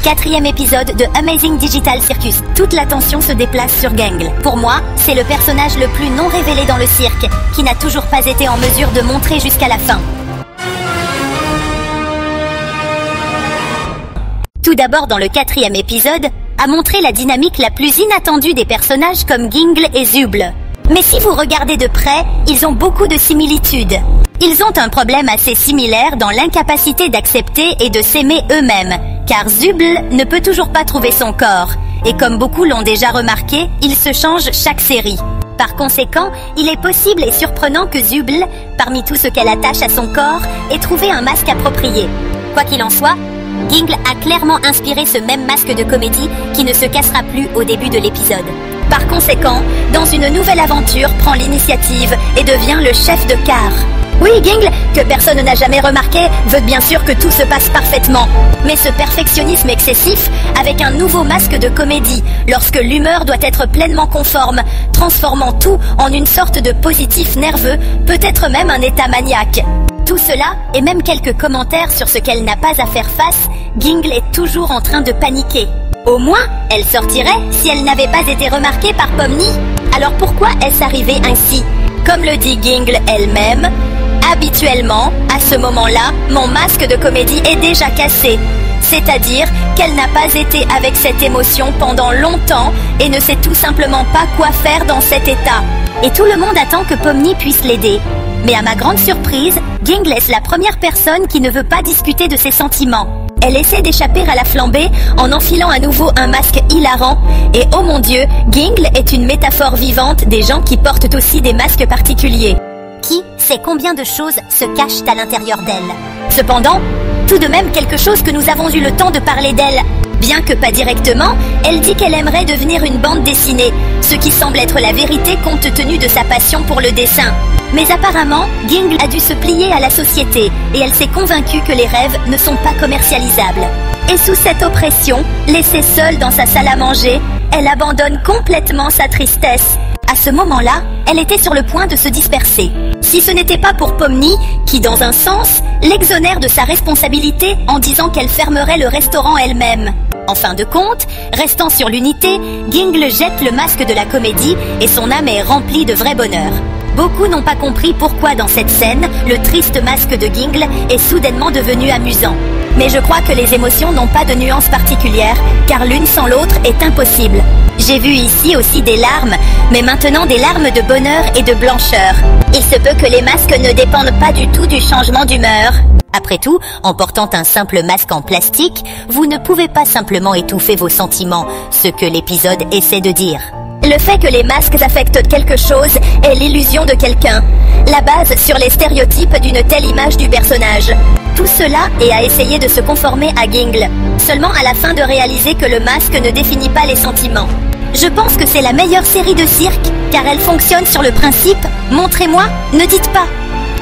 4e épisode de Amazing Digital Circus. Toute l'attention se déplace sur Gangle. Pour moi, c'est le personnage le plus non révélé dans le cirque, qui n'a toujours pas été en mesure de montrer jusqu'à la fin. Tout d'abord, dans le 4e épisode, a montré la dynamique la plus inattendue des personnages comme Gangle et Zooble. Mais si vous regardez de près, ils ont beaucoup de similitudes. Ils ont un problème assez similaire dans l'incapacité d'accepter et de s'aimer eux-mêmes, car Zooble ne peut toujours pas trouver son corps, et comme beaucoup l'ont déjà remarqué, il se change chaque série. Par conséquent, il est possible et surprenant que Zooble, parmi tout ce qu'elle attache à son corps, ait trouvé un masque approprié. Quoi qu'il en soit, Gangle a clairement inspiré ce même masque de comédie qui ne se cassera plus au début de l'épisode. Par conséquent, dans une nouvelle aventure, prend l'initiative et devient le chef de car. Oui, Gangle, que personne n'a jamais remarqué, veut bien sûr que tout se passe parfaitement. Mais ce perfectionnisme excessif, avec un nouveau masque de comédie, lorsque l'humeur doit être pleinement conforme, transformant tout en une sorte de positif nerveux, peut-être même un état maniaque. Tout cela, et même quelques commentaires sur ce qu'elle n'a pas à faire face, Gangle est toujours en train de paniquer. Au moins, elle sortirait si elle n'avait pas été remarquée par Pomni. Alors pourquoi est-ce arrivé ainsi? Comme le dit Gangle elle-même, habituellement, à ce moment-là, mon masque de comédie est déjà cassé. C'est-à-dire qu'elle n'a pas été avec cette émotion pendant longtemps et ne sait tout simplement pas quoi faire dans cet état. Et tout le monde attend que Pomni puisse l'aider. Mais à ma grande surprise, Gangle est la première personne qui ne veut pas discuter de ses sentiments. Elle essaie d'échapper à la flambée en enfilant à nouveau un masque hilarant. Et oh mon Dieu, Gangle est une métaphore vivante des gens qui portent aussi des masques particuliers. Qui sait combien de choses se cachent à l'intérieur d'elle? Cependant, tout de même quelque chose que nous avons eu le temps de parler d'elle. Bien que pas directement, elle dit qu'elle aimerait devenir une bande dessinée, ce qui semble être la vérité compte tenu de sa passion pour le dessin. Mais apparemment, Gangle a dû se plier à la société et elle s'est convaincue que les rêves ne sont pas commercialisables. Et sous cette oppression, laissée seule dans sa salle à manger, elle abandonne complètement sa tristesse. À ce moment-là, elle était sur le point de se disperser. Si ce n'était pas pour Pomni, qui dans un sens, l'exonère de sa responsabilité en disant qu'elle fermerait le restaurant elle-même. En fin de compte, restant sur l'unité, Gangle jette le masque de la comédie et son âme est remplie de vrai bonheur. Beaucoup n'ont pas compris pourquoi dans cette scène, le triste masque de Gangle est soudainement devenu amusant. Mais je crois que les émotions n'ont pas de nuances particulières, car l'une sans l'autre est impossible. J'ai vu ici aussi des larmes, mais maintenant des larmes de bonheur et de blancheur. Il se peut que les masques ne dépendent pas du tout du changement d'humeur. Après tout, en portant un simple masque en plastique, vous ne pouvez pas simplement étouffer vos sentiments, ce que l'épisode essaie de dire. Le fait que les masques affectent quelque chose est l'illusion de quelqu'un, la base sur les stéréotypes d'une telle image du personnage. Tout cela est à essayer de se conformer à Gangle, seulement à la fin de réaliser que le masque ne définit pas les sentiments. Je pense que c'est la meilleure série de cirque, car elle fonctionne sur le principe « montrez-moi, ne dites pas ».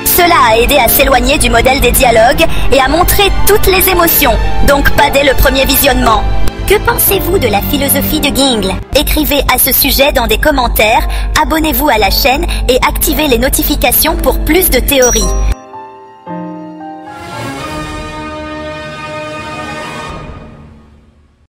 Cela a aidé à s'éloigner du modèle des dialogues et à montrer toutes les émotions, donc pas dès le premier visionnement. Que pensez-vous de la philosophie de Gangle? Écrivez à ce sujet dans des commentaires, abonnez-vous à la chaîne et activez les notifications pour plus de théories.